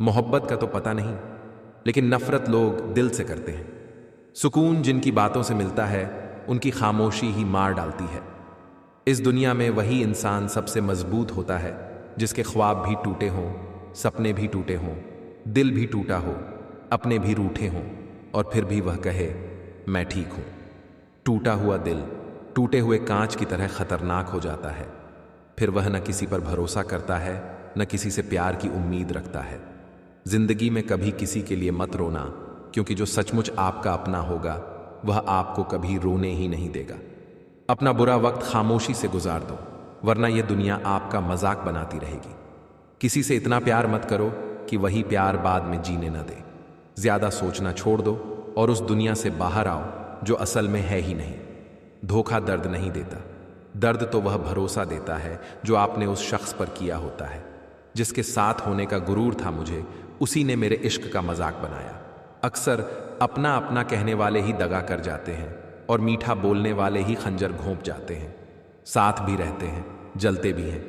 मोहब्बत का तो पता नहीं, लेकिन नफरत लोग दिल से करते हैं। सुकून जिनकी बातों से मिलता है, उनकी खामोशी ही मार डालती है। इस दुनिया में वही इंसान सबसे मजबूत होता है जिसके ख्वाब भी टूटे हों, सपने भी टूटे हों, दिल भी टूटा हो, अपने भी रूठे हों, और फिर भी वह कहे मैं ठीक हूं। टूटा हुआ दिल टूटे हुए कांच की तरह खतरनाक हो जाता है। फिर वह न किसी पर भरोसा करता है, न किसी से प्यार की उम्मीद रखता है। जिंदगी में कभी किसी के लिए मत रोना, क्योंकि जो सचमुच आपका अपना होगा वह आपको कभी रोने ही नहीं देगा। अपना बुरा वक्त खामोशी से गुजार दो, वरना यह दुनिया आपका मजाक बनाती रहेगी। किसी से इतना प्यार मत करो कि वही प्यार बाद में जीने न दे। ज्यादा सोचना छोड़ दो और उस दुनिया से बाहर आओ जो असल में है ही नहीं। धोखा दर्द नहीं देता, दर्द तो वह भरोसा देता है जो आपने उस शख्स पर किया होता है। जिसके साथ होने का गुरूर था मुझे, उसी ने मेरे इश्क का मजाक बनाया। अक्सर अपना अपना कहने वाले ही दगा कर जाते हैं और मीठा बोलने वाले ही खंजर घोंप जाते हैं। साथ भी रहते हैं, जलते भी हैं,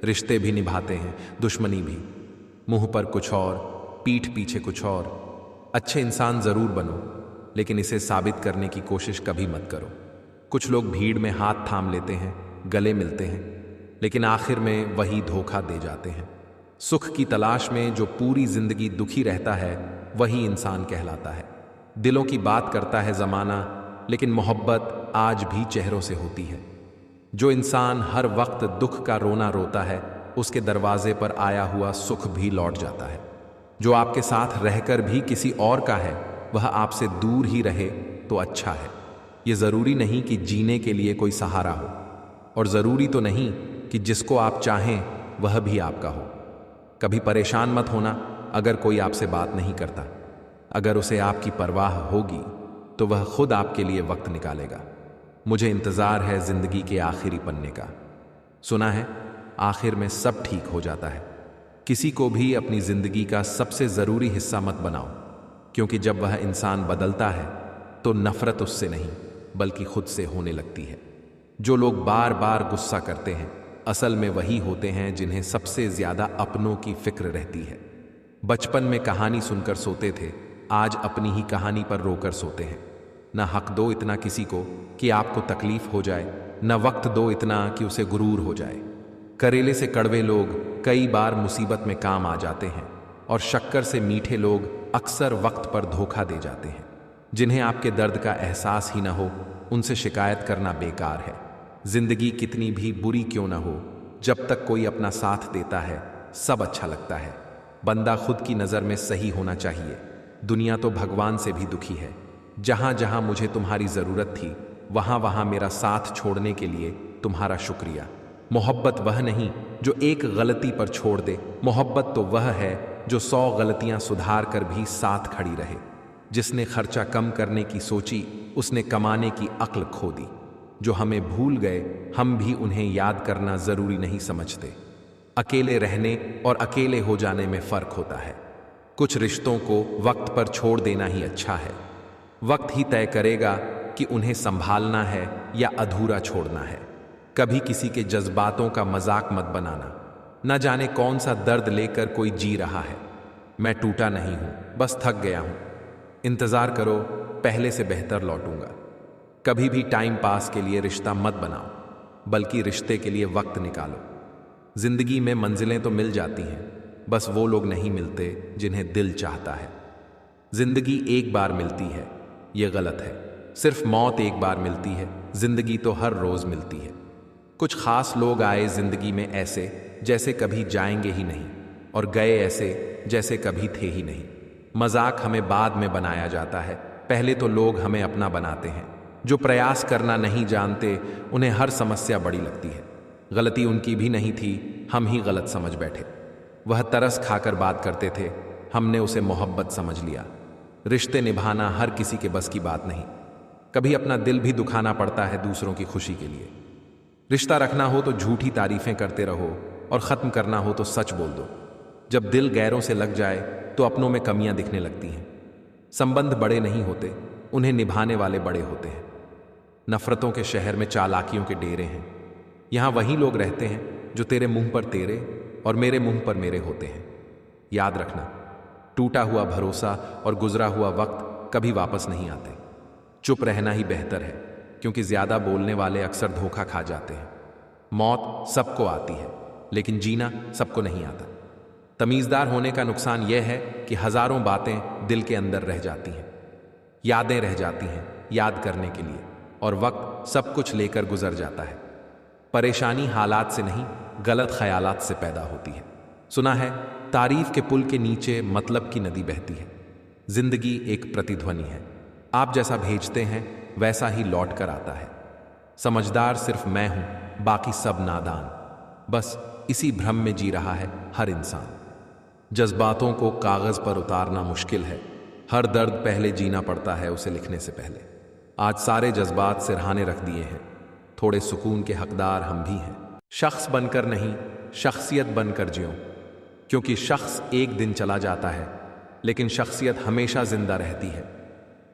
रिश्ते भी निभाते हैं, दुश्मनी भी। मुंह पर कुछ और, पीठ पीछे कुछ और। अच्छे इंसान जरूर बनो, लेकिन इसे साबित करने की कोशिश कभी मत करो। कुछ लोग भीड़ में हाथ थाम लेते हैं, गले मिलते हैं, लेकिन आखिर में वही धोखा दे जाते हैं। सुख की तलाश में जो पूरी जिंदगी दुखी रहता है वही इंसान कहलाता है। दिलों की बात करता है जमाना, लेकिन मोहब्बत आज भी चेहरों से होती है। जो इंसान हर वक्त दुख का रोना रोता है, उसके दरवाजे पर आया हुआ सुख भी लौट जाता है। जो आपके साथ रहकर भी किसी और का है, वह आपसे दूर ही रहे तो अच्छा है। यह जरूरी नहीं कि जीने के लिए कोई सहारा हो, और जरूरी तो नहीं कि जिसको आप चाहें वह भी आपका हो। कभी परेशान मत होना अगर कोई आपसे बात नहीं करता। अगर उसे आपकी परवाह होगी तो वह खुद आपके लिए वक्त निकालेगा। मुझे इंतजार है जिंदगी के आखिरी पन्ने का। सुना है आखिर में सब ठीक हो जाता है। किसी को भी अपनी जिंदगी का सबसे जरूरी हिस्सा मत बनाओ, क्योंकि जब वह इंसान बदलता है तो नफरत उससे नहीं बल्कि खुद से होने लगती है। जो लोग बार बार गुस्सा करते हैं, असल में वही होते हैं जिन्हें सबसे ज्यादा अपनों की फिक्र रहती है। बचपन में कहानी सुनकर सोते थे, आज अपनी ही कहानी पर रोकर सोते हैं। न हक दो इतना किसी को कि आपको तकलीफ हो जाए, न वक्त दो इतना कि उसे गुरूर हो जाए। करेले से कड़वे लोग कई बार मुसीबत में काम आ जाते हैं, और शक्कर से मीठे लोग अक्सर वक्त पर धोखा दे जाते हैं। जिन्हें आपके दर्द का एहसास ही न हो, उनसे शिकायत करना बेकार है। जिंदगी कितनी भी बुरी क्यों न हो, जब तक कोई अपना साथ देता है सब अच्छा लगता है। बंदा खुद की नज़र में सही होना चाहिए। दुनिया तो भगवान से भी दुखी है। जहां जहां मुझे तुम्हारी ज़रूरत थी, वहां वहां मेरा साथ छोड़ने के लिए तुम्हारा शुक्रिया। मोहब्बत वह नहीं जो एक गलती पर छोड़ दे, मोहब्बत तो वह है जो 100 गलतियां सुधार कर भी साथ खड़ी रहे। जिसने खर्चा कम करने की सोची, उसने कमाने की अक्ल खो दी। जो हमें भूल गए, हम भी उन्हें याद करना जरूरी नहीं समझते। अकेले रहने और अकेले हो जाने में फर्क होता है। कुछ रिश्तों को वक्त पर छोड़ देना ही अच्छा है। वक्त ही तय करेगा कि उन्हें संभालना है या अधूरा छोड़ना है। कभी किसी के जज्बातों का मजाक मत बनाना। न जाने कौन सा दर्द लेकर कोई जी रहा है। मैं टूटा नहीं हूं, बस थक गया हूं। इंतजार करो, पहले से बेहतर लौटूंगा। कभी भी टाइम पास के लिए रिश्ता मत बनाओ, बल्कि रिश्ते के लिए वक्त निकालो। जिंदगी में मंजिलें तो मिल जाती हैं, बस वो लोग नहीं मिलते जिन्हें दिल चाहता है। जिंदगी एक बार मिलती है, ये गलत है। सिर्फ मौत एक बार मिलती है, जिंदगी तो हर रोज मिलती है। कुछ खास लोग आए जिंदगी में ऐसे जैसे कभी जाएंगे ही नहीं, और गए ऐसे जैसे कभी थे ही नहीं। मजाक हमें बाद में बनाया जाता है, पहले तो लोग हमें अपना बनाते हैं। जो प्रयास करना नहीं जानते, उन्हें हर समस्या बड़ी लगती है। गलती उनकी भी नहीं थी, हम ही गलत समझ बैठे। वह तरस खाकर बात करते थे, हमने उसे मोहब्बत समझ लिया। रिश्ते निभाना हर किसी के बस की बात नहीं। कभी अपना दिल भी दुखाना पड़ता है दूसरों की खुशी के लिए। रिश्ता रखना हो तो झूठी तारीफें करते रहो, और ख़त्म करना हो तो सच बोल दो। जब दिल गैरों से लग जाए तो अपनों में कमियां दिखने लगती हैं। संबंध बड़े नहीं होते, उन्हें निभाने वाले बड़े होते हैं। नफरतों के शहर में चालाकियों के डेरे हैं। यहां वही लोग रहते हैं जो तेरे मुंह पर तेरे और मेरे मुंह पर मेरे होते हैं। याद रखना, टूटा हुआ भरोसा और गुजरा हुआ वक्त कभी वापस नहीं आते। चुप रहना ही बेहतर है, क्योंकि ज्यादा बोलने वाले अक्सर धोखा खा जाते हैं। मौत सबको आती है, लेकिन जीना सबको नहीं आता। तमीजदार होने का नुकसान यह है कि हजारों बातें दिल के अंदर रह जाती हैं, यादें रह जाती हैं याद करने के लिए, और वक्त सब कुछ लेकर गुजर जाता है। परेशानी हालात से नहीं, गलत ख्यालात से पैदा होती है। सुना है, तारीफ के पुल के नीचे मतलब की नदी बहती है। जिंदगी एक प्रतिध्वनि है, आप जैसा भेजते हैं वैसा ही लौट कर आता है। समझदार सिर्फ मैं हूं, बाकी सब नादान। बस इसी भ्रम में जी रहा है हर इंसान। जज्बातों को कागज पर उतारना मुश्किल है, हर दर्द पहले जीना पड़ता है उसे लिखने से पहले। आज सारे जज्बात सिरहाने रख दिए हैं, थोड़े सुकून के हकदार हम भी हैं। शख्स बनकर नहीं, शख्सियत बनकर जियो, क्योंकि शख्स एक दिन चला जाता है, लेकिन शख्सियत हमेशा जिंदा रहती है।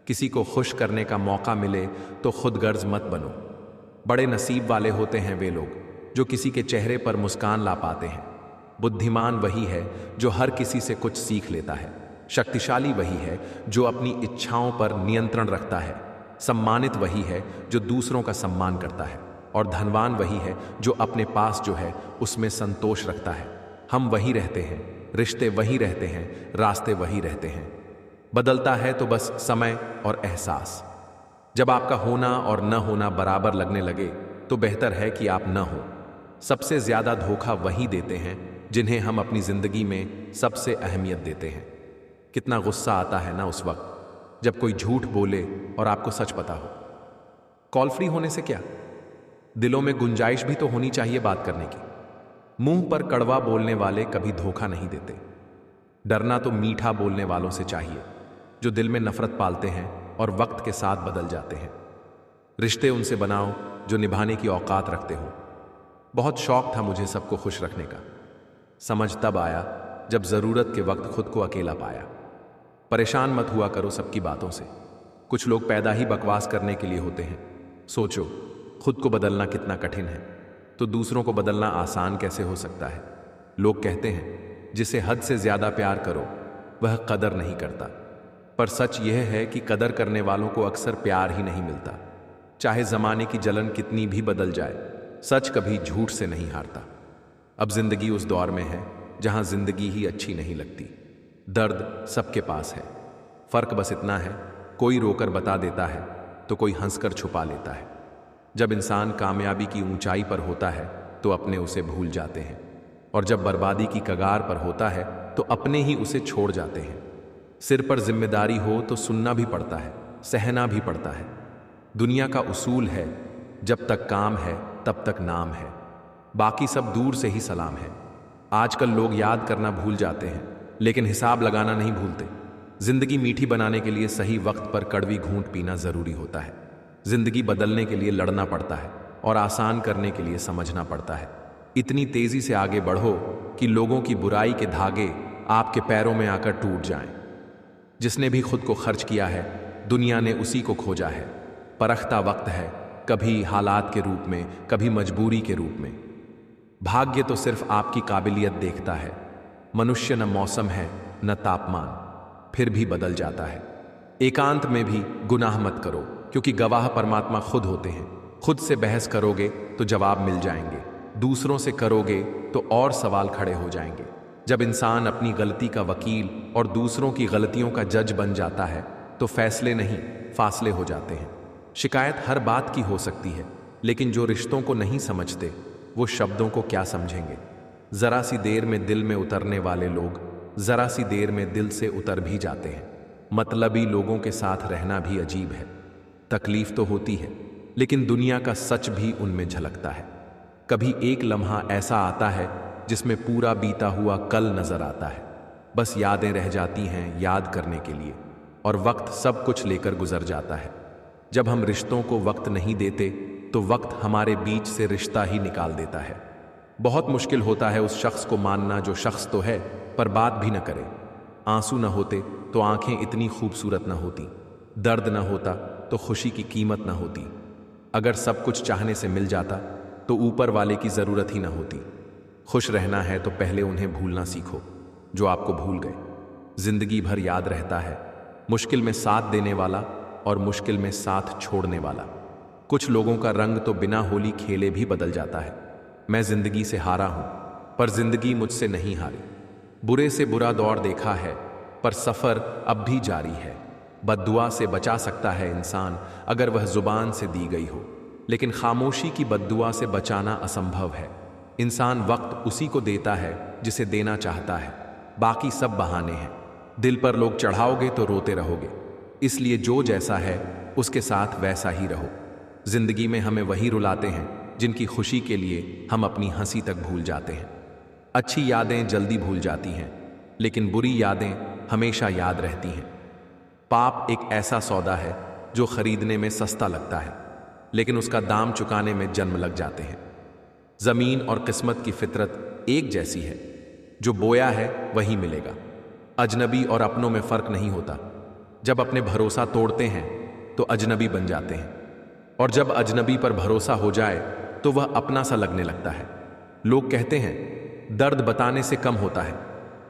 किसी को खुश करने का मौका मिले तो खुद गर्ज मत बनो। बड़े नसीब वाले होते हैं वे लोग जो किसी के चेहरे पर मुस्कान ला पाते हैं। बुद्धिमान वही है जो हर किसी से कुछ सीख लेता है। शक्तिशाली वही है जो अपनी इच्छाओं पर नियंत्रण रखता है। सम्मानित वही है जो दूसरों का सम्मान करता है, और धनवान वही है जो अपने पास जो है उसमें संतोष रखता है। हम वही रहते हैं, रिश्ते वही रहते हैं, रास्ते वही रहते हैं। बदलता है तो बस समय और एहसास। जब आपका होना और न होना बराबर लगने लगे तो बेहतर है कि आप न हो। सबसे ज्यादा धोखा वही देते हैं जिन्हें हम अपनी जिंदगी में सबसे अहमियत देते हैं। कितना गुस्सा आता है ना उस वक्त जब कोई झूठ बोले और आपको सच पता हो। कॉल फ्री होने से क्या, दिलों में गुंजाइश भी तो होनी चाहिए बात करने की। मुंह पर कड़वा बोलने वाले कभी धोखा नहीं देते। डरना तो मीठा बोलने वालों से चाहिए जो दिल में नफरत पालते हैं और वक्त के साथ बदल जाते हैं। रिश्ते उनसे बनाओ जो निभाने की औकात रखते हो। बहुत शौक था मुझे सबको खुश रखने का, समझ तब आया जब जरूरत के वक्त खुद को अकेला पाया। परेशान मत हुआ करो सबकी बातों से, कुछ लोग पैदा ही बकवास करने के लिए होते हैं। सोचो, खुद को बदलना कितना कठिन है, तो दूसरों को बदलना आसान कैसे हो सकता है। लोग कहते हैं जिसे हद से ज्यादा प्यार करो वह कदर नहीं करता, पर सच यह है कि कदर करने वालों को अक्सर प्यार ही नहीं मिलता। चाहे जमाने की जलन कितनी भी बदल जाए, सच कभी झूठ से नहीं हारता। अब जिंदगी उस दौर में है जहां जिंदगी ही अच्छी नहीं लगती। दर्द सबके पास है, फर्क बस इतना है, कोई रोकर बता देता है तो कोई हंसकर छुपा लेता है। जब इंसान कामयाबी की ऊंचाई पर होता है तो अपने उसे भूल जाते हैं, और जब बर्बादी की कगार पर होता है तो अपने ही उसे छोड़ जाते हैं। सिर पर जिम्मेदारी हो तो सुनना भी पड़ता है, सहना भी पड़ता है। दुनिया का उसूल है, जब तक काम है तब तक नाम है, बाकी सब दूर से ही सलाम है। आजकल लोग याद करना भूल जाते हैं, लेकिन हिसाब लगाना नहीं भूलते। जिंदगी मीठी बनाने के लिए सही वक्त पर कड़वी घूंट पीना जरूरी होता है। जिंदगी बदलने के लिए लड़ना पड़ता है और आसान करने के लिए समझना पड़ता है। इतनी तेजी से आगे बढ़ो कि लोगों की बुराई के धागे आपके पैरों में आकर टूट जाएं। जिसने भी खुद को खर्च किया है, दुनिया ने उसी को खोजा है। परखता वक्त है, कभी हालात के रूप में, कभी मजबूरी के रूप में। भाग्य तो सिर्फ आपकी काबिलियत देखता है। मनुष्य न मौसम है न तापमान, फिर भी बदल जाता है। एकांत में भी गुनाह मत करो, क्योंकि गवाह परमात्मा खुद होते हैं। खुद से बहस करोगे तो जवाब मिल जाएंगे, दूसरों से करोगे तो और सवाल खड़े हो जाएंगे। जब इंसान अपनी गलती का वकील और दूसरों की गलतियों का जज बन जाता है तो फैसले नहीं, फासले हो जाते हैं। शिकायत हर बात की हो सकती है, लेकिन जो रिश्तों को नहीं समझते वो शब्दों को क्या समझेंगे। जरा सी देर में दिल में उतरने वाले लोग जरा सी देर में दिल से उतर भी जाते हैं। मतलबी लोगों के साथ रहना भी अजीब है। तकलीफ तो होती है, लेकिन दुनिया का सच भी उनमें झलकता है। कभी एक लम्हा ऐसा आता है जिसमें पूरा बीता हुआ कल नजर आता है। बस यादें रह जाती हैं याद करने के लिए, और वक्त सब कुछ लेकर गुजर जाता है। जब हम रिश्तों को वक्त नहीं देते तो वक्त हमारे बीच से रिश्ता ही निकाल देता है। बहुत मुश्किल होता है उस शख्स को मानना जो शख्स तो है पर बात भी न करे। आंसू न होते तो आंखें इतनी खूबसूरत न होती, दर्द न होता तो खुशी की कीमत न होती। अगर सब कुछ चाहने से मिल जाता तो ऊपर वाले की जरूरत ही न होती। खुश रहना है तो पहले उन्हें भूलना सीखो जो आपको भूल गए। जिंदगी भर याद रहता है, मुश्किल में साथ देने वाला और मुश्किल में साथ छोड़ने वाला। कुछ लोगों का रंग तो बिना होली खेले भी बदल जाता है। मैं जिंदगी से हारा हूं, पर जिंदगी मुझसे नहीं हारी। बुरे से बुरा दौर देखा है, पर सफर अब भी जारी है। बद्दुआ से बचा सकता है इंसान अगर वह जुबान से दी गई हो, लेकिन खामोशी की बद्दुआ से बचाना असंभव है। इंसान वक्त उसी को देता है जिसे देना चाहता है, बाकी सब बहाने हैं। दिल पर लोग चढ़ाओगे तो रोते रहोगे, इसलिए जो जैसा है उसके साथ वैसा ही रहो। जिंदगी में हमें वही रुलाते हैं जिनकी खुशी के लिए हम अपनी हंसी तक भूल जाते हैं। अच्छी यादें जल्दी भूल जाती हैं, लेकिन बुरी यादें हमेशा याद रहती हैं। पाप एक ऐसा सौदा है जो खरीदने में सस्ता लगता है, लेकिन उसका दाम चुकाने में जन्म लग जाते हैं। जमीन और किस्मत की फितरत एक जैसी है, जो बोया है वही मिलेगा। अजनबी और अपनों में फर्क नहीं होता। जब अपने भरोसा तोड़ते हैं तो अजनबी बन जाते हैं, और जब अजनबी पर भरोसा हो जाए तो वह अपना सा लगने लगता है। लोग कहते हैं दर्द बताने से कम होता है,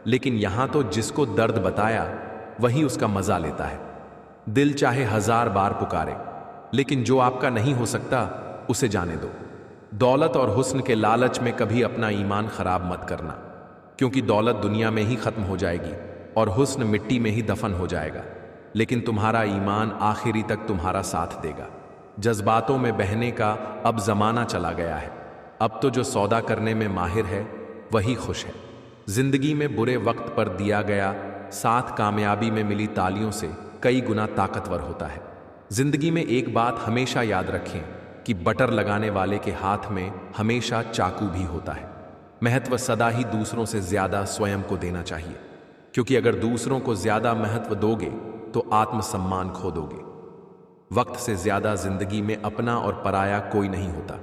लेकिन यहां तो जिसको दर्द बताया वही उसका मजा लेता है। दिल चाहे 1000 बार पुकारे, लेकिन जो आपका नहीं हो सकता उसे जाने दो। दौलत और हुस्न के लालच में कभी अपना ईमान खराब मत करना, क्योंकि दौलत दुनिया में ही खत्म हो जाएगी और हुस्न मिट्टी में ही दफन हो जाएगा, लेकिन तुम्हारा ईमान आखिरी तक तुम्हारा साथ देगा। जज्बातों में बहने का अब जमाना चला गया है। अब तो जो सौदा करने में माहिर है वही खुश है। जिंदगी में बुरे वक्त पर दिया गया साथ कामयाबी में मिली तालियों से कई गुना ताकतवर होता है। जिंदगी में एक बात हमेशा याद रखें कि बटर लगाने वाले के हाथ में हमेशा चाकू भी होता है। महत्व सदा ही दूसरों से ज्यादा स्वयं को देना चाहिए, क्योंकि अगर दूसरों को ज्यादा महत्व दोगे तो आत्मसम्मान खो दोगे। वक्त से ज्यादा जिंदगी में अपना और पराया कोई नहीं होता।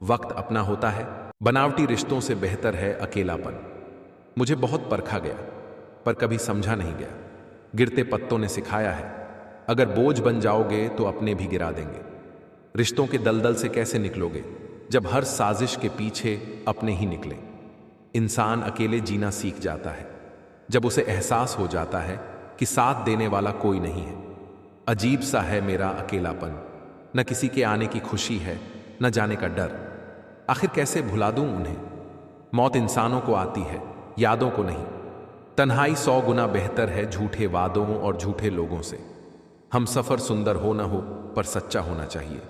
वक्त अपना होता है। बनावटी रिश्तों से बेहतर है अकेलापन। मुझे बहुत परखा गया, पर कभी समझा नहीं गया। गिरते पत्तों ने सिखाया है, अगर बोझ बन जाओगे तो अपने भी गिरा देंगे। रिश्तों के दलदल से कैसे निकलोगे जब हर साजिश के पीछे अपने ही निकले। इंसान अकेले जीना सीख जाता है जब उसे एहसास हो जाता है कि साथ देने वाला कोई नहीं है। अजीब सा है मेरा अकेलापन, न किसी के आने की खुशी है, न जाने का डर। आखिर कैसे भुला दूं उन्हें। मौत इंसानों को आती है, यादों को नहीं। तन्हाई 100 गुना बेहतर है झूठे वादों और झूठे लोगों से। हम सफर सुंदर हो न हो, पर सच्चा होना चाहिए।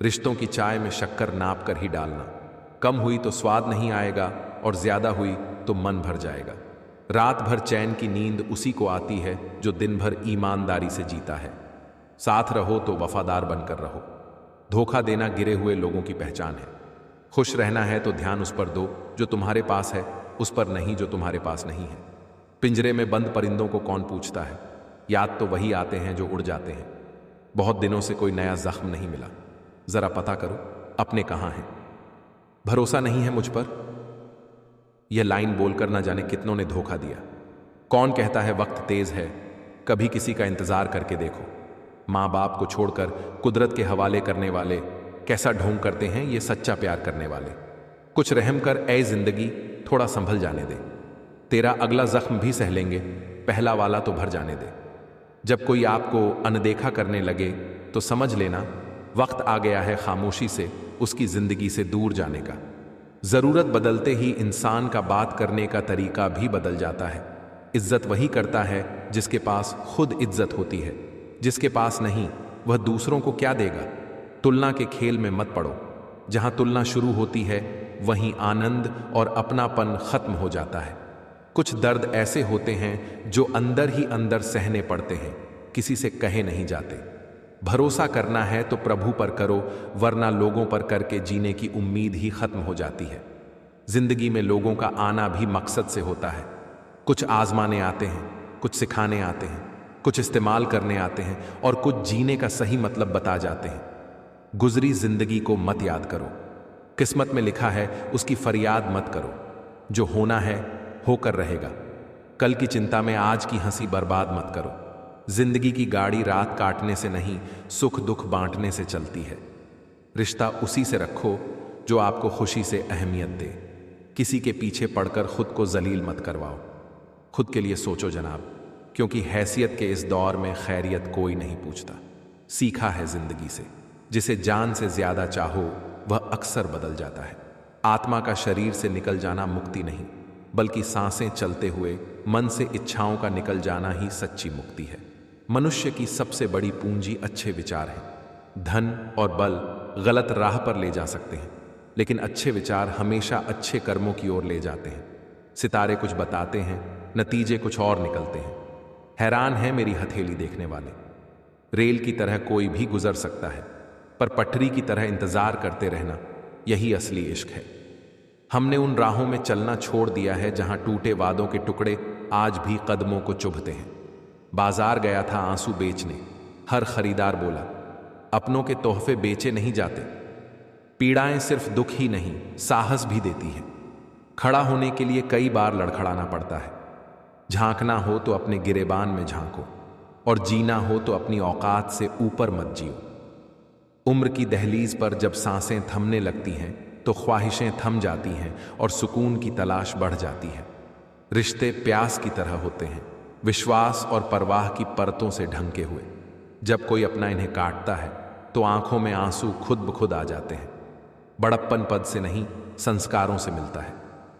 रिश्तों की चाय में शक्कर नाप कर ही डालना। कम हुई तो स्वाद नहीं आएगा, और ज्यादा हुई तो मन भर जाएगा। रात भर चैन की नींद उसी को आती है जो दिन भर ईमानदारी से जीता है। साथ रहो तो वफादार बनकर रहो। धोखा देना गिरे हुए लोगों की पहचान है। खुश रहना है तो ध्यान उस पर दो जो तुम्हारे पास है, उस पर नहीं जो तुम्हारे पास नहीं है। पिंजरे में बंद परिंदों को कौन पूछता है, याद तो वही आते हैं जो उड़ जाते हैं। बहुत दिनों से कोई नया जख्म नहीं मिला, जरा पता करो अपने कहां हैं। भरोसा नहीं है मुझ पर, यह लाइन बोलकर ना जाने कितनों ने धोखा दिया। कौन कहता है वक्त तेज है, कभी किसी का इंतजार करके देखो। माँ बाप को छोड़कर कुदरत के हवाले करने वाले कैसा ढोंग करते हैं ये सच्चा प्यार करने वाले। कुछ रहम कर ऐ जिंदगी, थोड़ा संभल जाने दे। तेरा अगला जख्म भी सह लेंगे, पहला वाला तो भर जाने दे। जब कोई आपको अनदेखा करने लगे तो समझ लेना वक्त आ गया है खामोशी से उसकी जिंदगी से दूर जाने का। जरूरत बदलते ही इंसान का बात करने का तरीका भी बदल जाता है। इज्जत वही करता है जिसके पास खुद इज्जत होती है, जिसके पास नहीं वह दूसरों को क्या देगा। तुलना के खेल में मत पड़ो, जहां तुलना शुरू होती है वहीं आनंद और अपनापन खत्म हो जाता है। कुछ दर्द ऐसे होते हैं जो अंदर ही अंदर सहने पड़ते हैं, किसी से कहे नहीं जाते। भरोसा करना है तो प्रभु पर करो, वरना लोगों पर करके जीने की उम्मीद ही खत्म हो जाती है। जिंदगी में लोगों का आना भी मकसद से होता है। कुछ आजमाने आते हैं, कुछ सिखाने आते हैं, कुछ इस्तेमाल करने आते हैं, और कुछ जीने का सही मतलब बता जाते हैं। गुजरी जिंदगी को मत याद करो, किस्मत में लिखा है उसकी फरियाद मत करो। जो होना है होकर रहेगा। कल की चिंता में आज की हंसी बर्बाद मत करो। जिंदगी की गाड़ी रात काटने से नहीं, सुख दुख बांटने से चलती है। रिश्ता उसी से रखो जो आपको खुशी से अहमियत दे। किसी के पीछे पड़कर खुद को जलील मत करवाओ। खुद के लिए सोचो जनाब, क्योंकि हैसियत के इस दौर में खैरियत कोई नहीं पूछता। सीखा है जिंदगी से, जिसे जान से ज्यादा चाहो वह अक्सर बदल जाता है। आत्मा का शरीर से निकल जाना मुक्ति नहीं, बल्कि सांसें चलते हुए मन से इच्छाओं का निकल जाना ही सच्ची मुक्ति है। मनुष्य की सबसे बड़ी पूंजी अच्छे विचार हैं। धन और बल गलत राह पर ले जा सकते हैं, लेकिन अच्छे विचार हमेशा अच्छे कर्मों की ओर ले जाते हैं। सितारे कुछ बताते हैं, नतीजे कुछ और निकलते हैं। हैरान है मेरी हथेली देखने वाले। रेल की तरह कोई भी गुजर सकता है, पर पटरी की तरह इंतजार करते रहना, यही असली इश्क है। हमने उन राहों में चलना छोड़ दिया है जहां टूटे वादों के टुकड़े आज भी कदमों को चुभते हैं। बाजार गया था आंसू बेचने, हर खरीदार बोला, अपनों के तोहफे बेचे नहीं जाते। पीड़ाएं सिर्फ दुख ही नहीं, साहस भी देती हैं। खड़ा होने के लिए कई बार लड़खड़ाना पड़ता है। झांकना हो तो अपने गिरेबान में झांको, और जीना हो तो अपनी औकात से ऊपर मत जियो। उम्र की दहलीज पर जब सांसें थमने लगती हैं तो ख्वाहिशें थम जाती हैं और सुकून की तलाश बढ़ जाती है। रिश्ते प्यास की तरह होते हैं, विश्वास और परवाह की परतों से ढंके हुए। जब कोई अपना इन्हें काटता है तो आंखों में आंसू खुद ब खुद आ जाते हैं। बड़प्पन पद से नहीं, संस्कारों से मिलता है।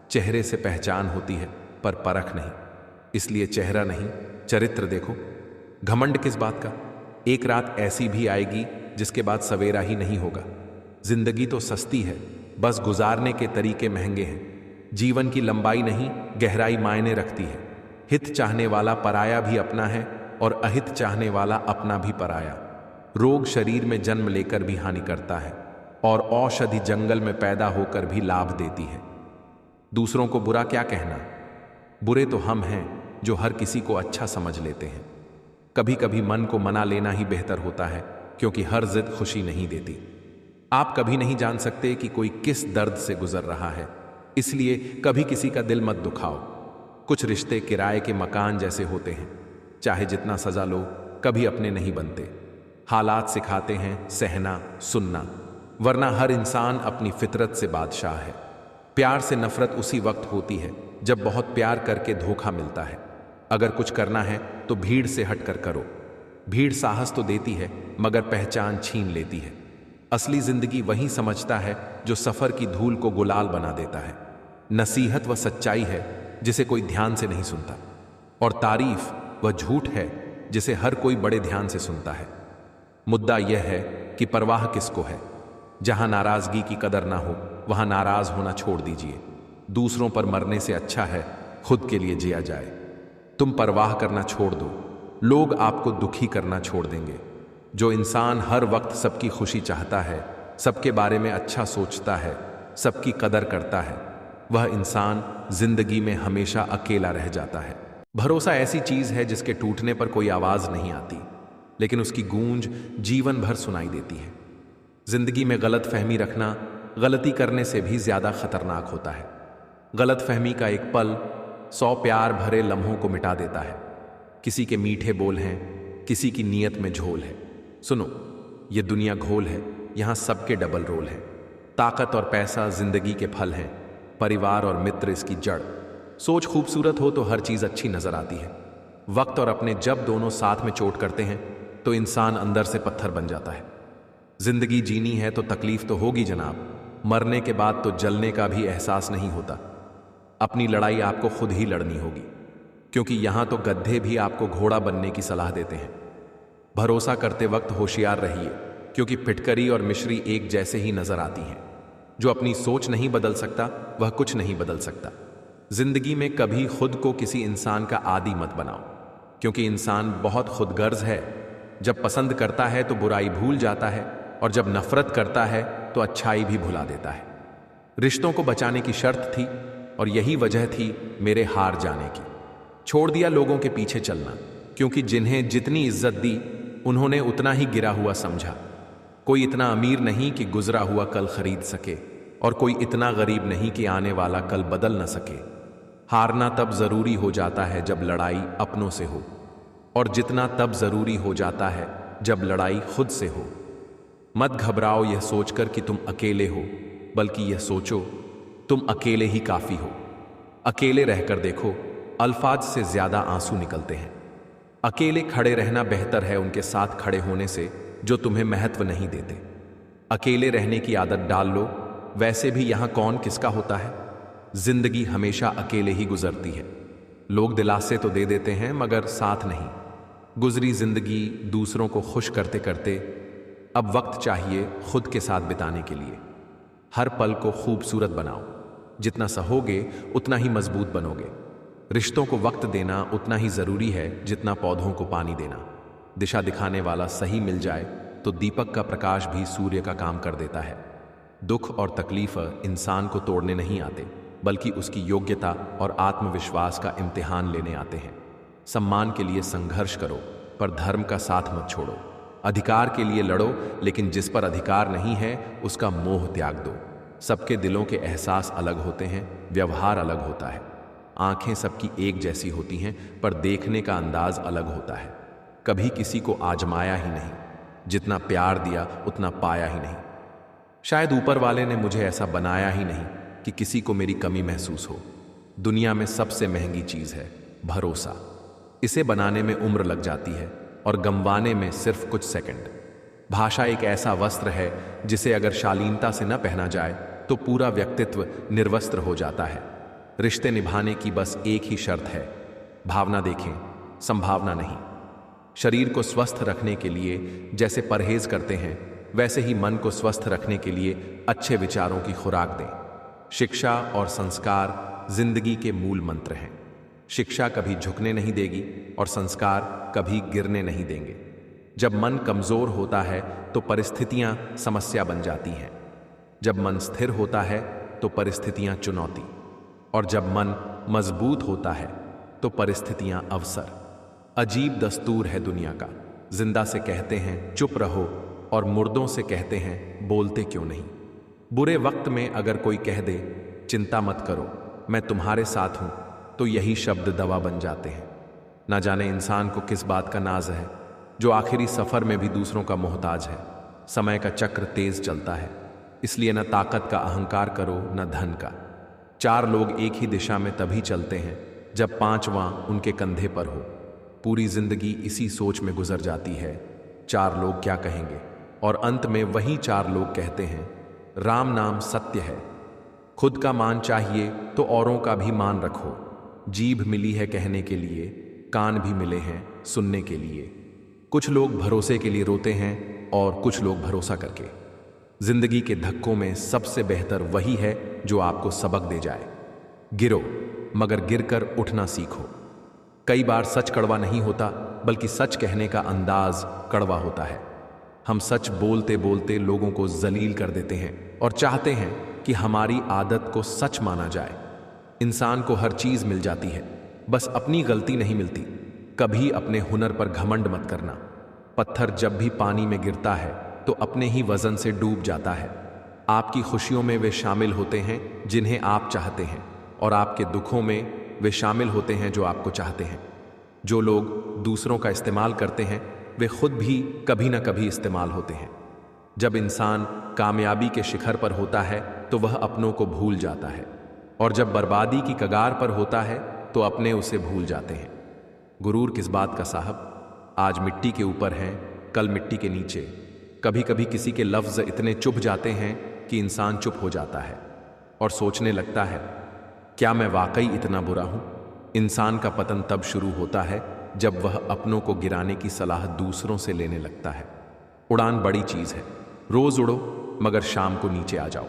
चेहरे से पहचान होती है, पर परख नहीं। इसलिए चेहरा नहीं, चरित्र देखो। घमंड किस बात का? एक रात ऐसी भी आएगी जिसके बाद सवेरा ही नहीं होगा। जिंदगी तो सस्ती है, बस गुजारने के तरीके महंगे हैं। जीवन की लंबाई नहीं, गहराई मायने रखती है। हित चाहने वाला पराया भी अपना है, और अहित चाहने वाला अपना भी पराया। रोग शरीर में जन्म लेकर भी हानि करता है, और औषधि जंगल में पैदा होकर भी लाभ देती है। दूसरों को बुरा क्या कहना? बुरे तो हम हैं जो हर किसी को अच्छा समझ लेते हैं। कभी कभी मन को मना लेना ही बेहतर होता है, क्योंकि हर जिद खुशी नहीं देती। आप कभी नहीं जान सकते कि कोई किस दर्द से गुजर रहा है, इसलिए कभी किसी का दिल मत दुखाओ। कुछ रिश्ते किराए के मकान जैसे होते हैं, चाहे जितना सजा लो कभी अपने नहीं बनते। हालात सिखाते हैं सहना, सुनना, वरना हर इंसान अपनी फितरत से बादशाह है। प्यार से नफरत उसी वक्त होती है जब बहुत प्यार करके धोखा मिलता है। अगर कुछ करना है तो भीड़ से हटकर करो। भीड़ साहस तो देती है, मगर पहचान छीन लेती है। असली जिंदगी वही समझता है जो सफर की धूल को गुलाल बना देता है। नसीहत वह सच्चाई है जिसे कोई ध्यान से नहीं सुनता, और तारीफ वह झूठ है जिसे हर कोई बड़े ध्यान से सुनता है। मुद्दा यह है कि परवाह किसको है। जहां नाराजगी की कदर ना हो, वहां नाराज होना छोड़ दीजिए। दूसरों पर मरने से अच्छा है खुद के लिए जिया जाए। तुम परवाह करना छोड़ दो, लोग आपको दुखी करना छोड़ देंगे। जो इंसान हर वक्त सबकी खुशी चाहता है, सबके बारे में अच्छा सोचता है, सबकी कदर करता है, वह इंसान जिंदगी में हमेशा अकेला रह जाता है। भरोसा ऐसी चीज है जिसके टूटने पर कोई आवाज नहीं आती, लेकिन उसकी गूंज जीवन भर सुनाई देती है। जिंदगी में गलत फहमी रखना गलती करने से भी ज्यादा खतरनाक होता है। गलत फहमी का एक पल 100 प्यार भरे लम्हों को मिटा देता है। किसी के मीठे बोल हैं, किसी की नीयत में झोल है। सुनो, ये दुनिया घोल है, यहां सबके डबल रोल है। ताकत और पैसा जिंदगी के फल हैं, परिवार और मित्र इसकी जड़। सोच खूबसूरत हो तो हर चीज अच्छी नजर आती है। वक्त और अपने जब दोनों साथ में चोट करते हैं तो इंसान अंदर से पत्थर बन जाता है। जिंदगी जीनी है तो तकलीफ तो होगी जनाब। मरने के बाद तो जलने का भी एहसास नहीं होता। अपनी लड़ाई आपको खुद ही लड़नी होगी, क्योंकि यहां तो गधे भी आपको घोड़ा बनने की सलाह देते हैं। भरोसा करते वक्त होशियार रहिए, क्योंकि फिटकरी और मिश्री एक जैसे ही नजर आती हैं। जो अपनी सोच नहीं बदल सकता वह कुछ नहीं बदल सकता। जिंदगी में कभी खुद को किसी इंसान का आदी मत बनाओ, क्योंकि इंसान बहुत खुदगर्ज है। जब पसंद करता है तो बुराई भूल जाता है, और जब नफरत करता है तो अच्छाई भी भुला देता है। रिश्तों को बचाने की शर्त थी, और यही वजह थी मेरे हार जाने की। छोड़ दिया लोगों के पीछे चलना, क्योंकि जिन्हें जितनी इज्जत दी उन्होंने उतना ही गिरा हुआ समझा। कोई इतना अमीर नहीं कि गुजरा हुआ कल खरीद सके, और कोई इतना गरीब नहीं कि आने वाला कल बदल न सके। हारना तब जरूरी हो जाता है जब लड़ाई अपनों से हो, और जितना तब जरूरी हो जाता है जब लड़ाई खुद से हो। मत घबराओ यह सोचकर कि तुम अकेले हो, बल्कि यह सोचो तुम अकेले ही काफी हो। अकेले रहकर देखो, अल्फाज से ज्यादा आंसू निकलते हैं। अकेले खड़े रहना बेहतर है उनके साथ खड़े होने से जो तुम्हें महत्व नहीं देते। अकेले रहने की आदत डाल लो, वैसे भी यहां कौन किसका होता है। जिंदगी हमेशा अकेले ही गुजरती है। लोग दिलासे तो दे देते हैं मगर साथ नहीं। गुजरी जिंदगी दूसरों को खुश करते करते अब वक्त चाहिए खुद के साथ बिताने के लिए। हर पल को खूबसूरत बनाओ, जितना सहोगे उतना ही मजबूत बनोगे। रिश्तों को वक्त देना उतना ही जरूरी है जितना पौधों को पानी देना। दिशा दिखाने वाला सही मिल जाए तो दीपक का प्रकाश भी सूर्य का काम कर देता है। दुख और तकलीफ इंसान को तोड़ने नहीं आते, बल्कि उसकी योग्यता और आत्मविश्वास का इम्तिहान लेने आते हैं। सम्मान के लिए संघर्ष करो, पर धर्म का साथ मत छोड़ो। अधिकार के लिए लड़ो, लेकिन जिस पर अधिकार नहीं है उसका मोह त्याग दो। सबके दिलों के एहसास अलग होते हैं, व्यवहार अलग होता है। आंखें सबकी एक जैसी होती हैं, पर देखने का अंदाज अलग होता है। कभी किसी को आजमाया ही नहीं, जितना प्यार दिया उतना पाया ही नहीं। शायद ऊपर वाले ने मुझे ऐसा बनाया ही नहीं कि किसी को मेरी कमी महसूस हो। दुनिया में सबसे महंगी चीज है भरोसा। इसे बनाने में उम्र लग जाती है और गंवाने में सिर्फ कुछ सेकंड। भाषा एक ऐसा वस्त्र है जिसे अगर शालीनता से न पहना जाए तो पूरा व्यक्तित्व निर्वस्त्र हो जाता है। रिश्ते निभाने की बस एक ही शर्त है, भावना देखें, संभावना नहीं। शरीर को स्वस्थ रखने के लिए जैसे परहेज करते हैं, वैसे ही मन को स्वस्थ रखने के लिए अच्छे विचारों की खुराक दें। शिक्षा और संस्कार जिंदगी के मूल मंत्र हैं। शिक्षा कभी झुकने नहीं देगी और संस्कार कभी गिरने नहीं देंगे। जब मन कमजोर होता है तो परिस्थितियां समस्या बन जाती हैं। जब मन स्थिर होता है तो परिस्थितियां चुनौती, और जब मन मजबूत होता है तो परिस्थितियां अवसर। अजीब दस्तूर है दुनिया का। जिंदा से कहते हैं चुप रहो और मुर्दों से कहते हैं बोलते क्यों नहीं। बुरे वक्त में अगर कोई कह दे चिंता मत करो, मैं तुम्हारे साथ हूं, तो यही शब्द दवा बन जाते हैं। ना जाने इंसान को किस बात का नाज है, जो आखिरी सफर में भी दूसरों का मोहताज है। समय का चक्र तेज चलता है, इसलिए न ताकत का अहंकार करो न धन का। 4 लोग एक ही दिशा में तभी चलते हैं जब 5वां उनके कंधे पर हो। पूरी जिंदगी इसी सोच में गुजर जाती है, 4 लोग क्या कहेंगे, और अंत में वही 4 लोग कहते हैं राम नाम सत्य है। खुद का मान चाहिए तो औरों का भी मान रखो। जीभ मिली है कहने के लिए, कान भी मिले हैं सुनने के लिए। कुछ लोग भरोसे के लिए रोते हैं और कुछ लोग भरोसा करके। जिंदगी के धक्कों में सबसे बेहतर वही है जो आपको सबक दे जाए। गिरो मगर गिरकर उठना सीखो। कई बार सच कड़वा नहीं होता, बल्कि सच कहने का अंदाज कड़वा होता है। हम सच बोलते बोलते लोगों को जलील कर देते हैं और चाहते हैं कि हमारी आदत को सच माना जाए। इंसान को हर चीज मिल जाती है, बस अपनी गलती नहीं मिलती। कभी अपने हुनर पर घमंड मत करना। पत्थर जब भी पानी में गिरता है तो अपने ही वजन से डूब जाता है। आपकी खुशियों में वे शामिल होते हैं जिन्हें आप चाहते हैं, और आपके दुखों में वे शामिल होते हैं जो आपको चाहते हैं। जो लोग दूसरों का इस्तेमाल करते हैं वे खुद भी कभी ना कभी इस्तेमाल होते हैं। जब इंसान कामयाबी के शिखर पर होता है तो वह अपनों को भूल जाता है, और जब बर्बादी की कगार पर होता है तो अपने उसे भूल जाते हैं। गुरूर किस बात का साहब, आज मिट्टी के ऊपर हैं कल मिट्टी के नीचे। कभी कभी किसी के लफ्ज इतने चुभ जाते हैं कि इंसान चुप हो जाता है और सोचने लगता है क्या मैं वाकई इतना बुरा हूं। इंसान का पतन तब शुरू होता है जब वह अपनों को गिराने की सलाह दूसरों से लेने लगता है। उड़ान बड़ी चीज है, रोज उड़ो मगर शाम को नीचे आ जाओ,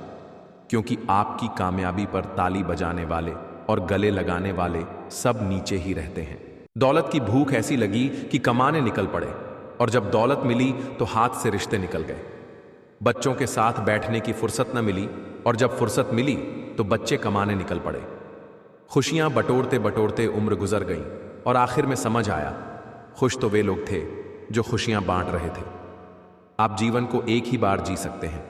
क्योंकि आपकी कामयाबी पर ताली बजाने वाले और गले लगाने वाले सब नीचे ही रहते हैं। दौलत की भूख ऐसी लगी कि कमाने निकल पड़े, और जब दौलत मिली तो हाथ से रिश्ते निकल गए। बच्चों के साथ बैठने की फुर्सत न मिली, और जब फुर्सत मिली तो बच्चे कमाने निकल पड़े। खुशियां बटोरते बटोरते उम्र गुजर गई और आखिर में समझ आया खुश तो वे लोग थे जो खुशियां बांट रहे थे। आप जीवन को एक ही बार जी सकते हैं,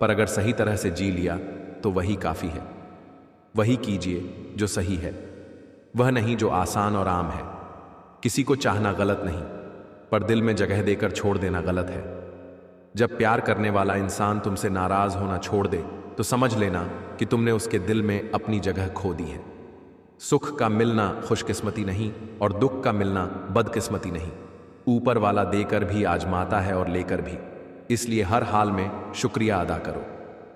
पर अगर सही तरह से जी लिया तो वही काफी है। वही कीजिए जो सही है, वह नहीं जो आसान और आम है। किसी को चाहना गलत नहीं, पर दिल में जगह देकर छोड़ देना गलत है। जब प्यार करने वाला इंसान तुमसे नाराज होना छोड़ दे तो समझ लेना कि तुमने उसके दिल में अपनी जगह खो दी है। सुख का मिलना खुशकिस्मती नहीं और दुख का मिलना बदकिस्मती नहीं। ऊपर वाला देकर भी आजमाता है और लेकर भी, इसलिए हर हाल में शुक्रिया अदा करो।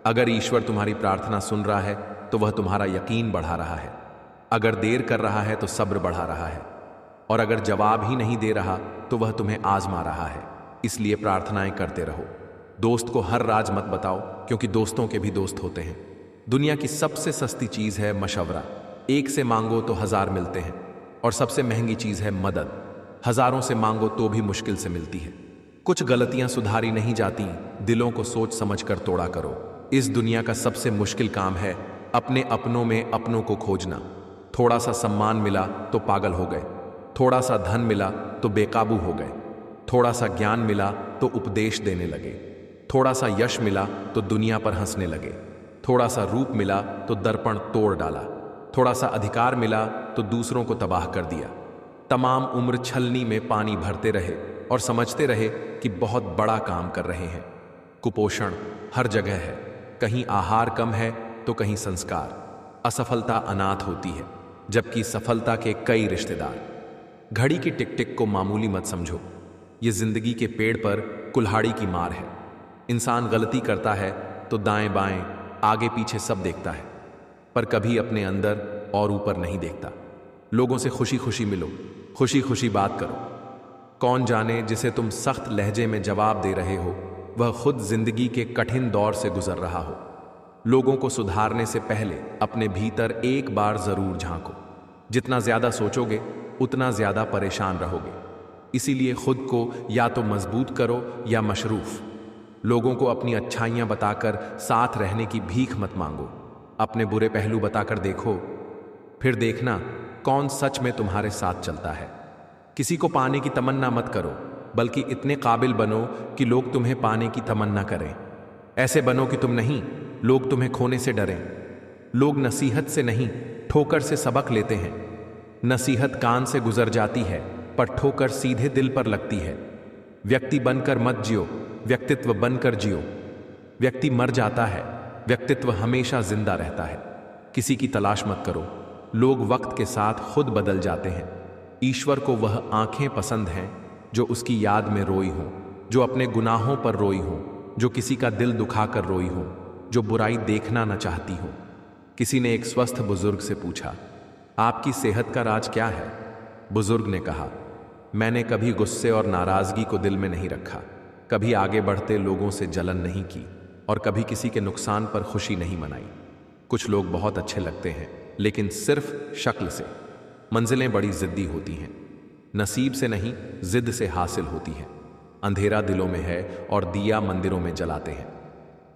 अगर ईश्वर तुम्हारी प्रार्थना सुन रहा है तो वह तुम्हारा यकीन बढ़ा रहा है, अगर देर कर रहा है तो सब्र बढ़ा रहा है, और अगर जवाब ही नहीं दे रहा तो वह तुम्हें आजमा रहा है। इसलिए प्रार्थनाएं करते रहो। दोस्त को हर राज मत बताओ, क्योंकि दोस्तों के भी दोस्त होते हैं। दुनिया की सबसे सस्ती चीज है मशवरा। एक से मांगो तो 1000 मिलते हैं, और सबसे महंगी चीज है मदद। हजारों से मांगो तो भी मुश्किल से मिलती है। कुछ गलतियां सुधारी नहीं जाती, दिलों को सोच समझकर तोड़ा करो। इस दुनिया का सबसे मुश्किल काम है अपने अपनों में अपनों को खोजना। थोड़ा सा सम्मान मिला तो पागल हो गए, थोड़ा सा धन मिला तो बेकाबू हो गए, थोड़ा सा ज्ञान मिला तो उपदेश देने लगे, थोड़ा सा यश मिला तो दुनिया पर हंसने लगे, थोड़ा सा रूप मिला तो दर्पण तोड़ डाला, थोड़ा सा अधिकार मिला तो दूसरों को तबाह कर दिया। तमाम उम्र छलनी में पानी भरते रहे और समझते रहे कि बहुत बड़ा काम कर रहे हैं। कुपोषण हर जगह है, कहीं आहार कम है तो कहीं संस्कार। असफलता अनाथ होती है, जबकि सफलता के कई रिश्तेदार। घड़ी की टिक टिक को मामूली मत समझो, ये जिंदगी के पेड़ पर कुल्हाड़ी की मार है। इंसान गलती करता है तो दाएं बाएं आगे पीछे सब देखता है, पर कभी अपने अंदर और ऊपर नहीं देखता। लोगों से खुशी खुशी मिलो, खुशी खुशी बात करो। कौन जाने जिसे तुम सख्त लहजे में जवाब दे रहे हो, वह खुद जिंदगी के कठिन दौर से गुजर रहा हो। लोगों को सुधारने से पहले अपने भीतर एक बार जरूर झांको। जितना ज्यादा सोचोगे उतना ज्यादा परेशान रहोगे। इसीलिए खुद को या तो मजबूत करो या मशरूफ। लोगों को अपनी अच्छाइयां बताकर साथ रहने की भीख मत मांगो। अपने बुरे पहलू बताकर देखो, फिर देखना कौन सच में तुम्हारे साथ चलता है। किसी को पाने की तमन्ना मत करो, बल्कि इतने काबिल बनो कि लोग तुम्हें पाने की तमन्ना करें। ऐसे बनो कि तुम नहीं, लोग तुम्हें खोने से डरें। लोग नसीहत से नहीं, ठोकर से सबक लेते हैं। नसीहत कान से गुजर जाती है, पर ठोकर सीधे दिल पर लगती है। व्यक्ति बनकर मत जियो, व्यक्तित्व बनकर जियो। व्यक्ति मर जाता है, व्यक्तित्व हमेशा जिंदा रहता है। किसी की तलाश मत करो, लोग वक्त के साथ खुद बदल जाते हैं। ईश्वर को वह आंखें पसंद हैं जो उसकी याद में रोई हों, जो अपने गुनाहों पर रोई हों, जो किसी का दिल दुखाकर रोई हों, जो बुराई देखना न चाहती हो। किसी ने एक स्वस्थ बुजुर्ग से पूछा, आपकी सेहत का राज क्या है? बुजुर्ग ने कहा, मैंने कभी गुस्से और नाराजगी को दिल में नहीं रखा, कभी आगे बढ़ते लोगों से जलन नहीं की, और कभी किसी के नुकसान पर खुशी नहीं मनाई। कुछ लोग बहुत अच्छे लगते हैं, लेकिन सिर्फ शक्ल से। मंजिलें बड़ी जिद्दी होती हैं, नसीब से नहीं जिद से हासिल होती हैं। अंधेरा दिलों में है और दिया मंदिरों में जलाते हैं।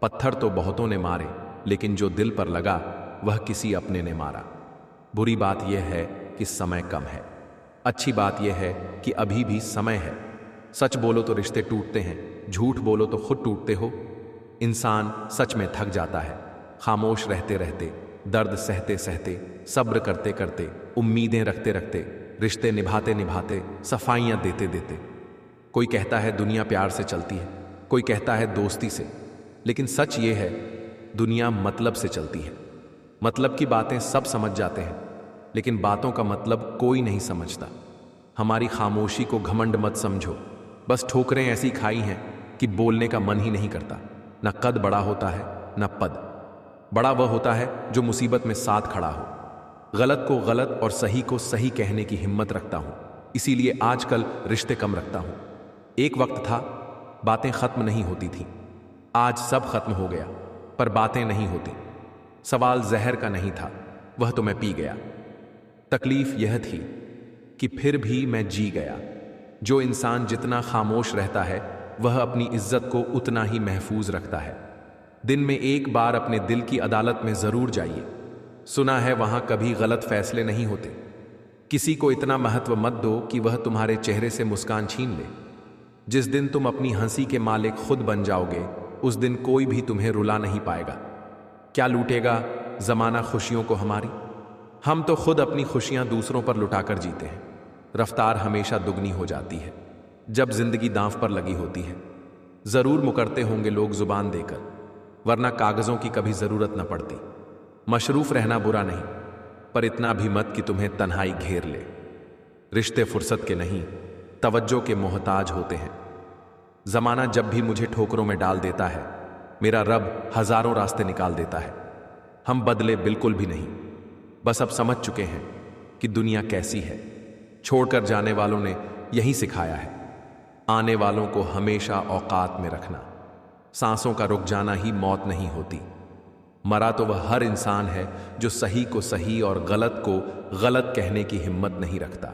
पत्थर तो बहुतों ने मारे, लेकिन जो दिल पर लगा वह किसी अपने ने मारा। बुरी बात यह है कि समय कम है, अच्छी बात यह है कि अभी भी समय है। सच बोलो तो रिश्ते टूटते हैं, झूठ बोलो तो खुद टूटते हो। इंसान सच में थक जाता है, खामोश रहते रहते, दर्द सहते सहते, सब्र करते करते, उम्मीदें रखते रखते, रिश्ते निभाते निभाते, सफाइयां देते देते। कोई कहता है दुनिया प्यार से चलती है, कोई कहता है दोस्ती से, लेकिन सच ये है दुनिया मतलब से चलती है। मतलब की बातें सब समझ जाते हैं, लेकिन बातों का मतलब कोई नहीं समझता। हमारी खामोशी को घमंड मत समझो, बस ठोकरें ऐसी खाई हैं कि बोलने का मन ही नहीं करता। न कद बड़ा होता है न पद। बड़ा वह होता है जो मुसीबत में साथ खड़ा हो। गलत को गलत और सही को सही कहने की हिम्मत रखता हूं, इसीलिए आजकल रिश्ते कम रखता हूं। एक वक्त था बातें खत्म नहीं होती थी, आज सब खत्म हो गया, पर बातें नहीं होती। सवाल जहर का नहीं था, वह तो मैं पी गया। तकलीफ यह थी कि फिर भी मैं जी गया। जो इंसान जितना खामोश रहता है वह अपनी इज्जत को उतना ही महफूज रखता है। दिन में एक बार अपने दिल की अदालत में जरूर जाइए, सुना है वहां कभी गलत फैसले नहीं होते। किसी को इतना महत्व मत दो कि वह तुम्हारे चेहरे से मुस्कान छीन ले। जिस दिन तुम अपनी हंसी के मालिक खुद बन जाओगे, उस दिन कोई भी तुम्हें रुला नहीं पाएगा। क्या लूटेगा जमाना खुशियों को हमारी? हम तो खुद अपनी खुशियां दूसरों पर लुटाकर जीते हैं। रफ्तार हमेशा दुगनी हो जाती है जब जिंदगी दांव पर लगी होती है। जरूर मुकरते होंगे लोग जुबान देकर, वरना कागजों की कभी जरूरत न पड़ती। मशरूफ रहना बुरा नहीं, पर इतना भी मत कि तुम्हें तन्हाई घेर ले। रिश्ते फुर्सत के नहीं, तवज्जो के मोहताज होते हैं। जमाना जब भी मुझे ठोकरों में डाल देता है, मेरा रब हजारों रास्ते निकाल देता है। हम बदले बिल्कुल भी नहीं, बस अब समझ चुके हैं कि दुनिया कैसी है। छोड़कर जाने वालों ने यही सिखाया है, आने वालों को हमेशा औकात में रखना। सांसों का रुक जाना ही मौत नहीं होती। मरा तो वह हर इंसान है जो सही को सही और गलत को गलत कहने की हिम्मत नहीं रखता।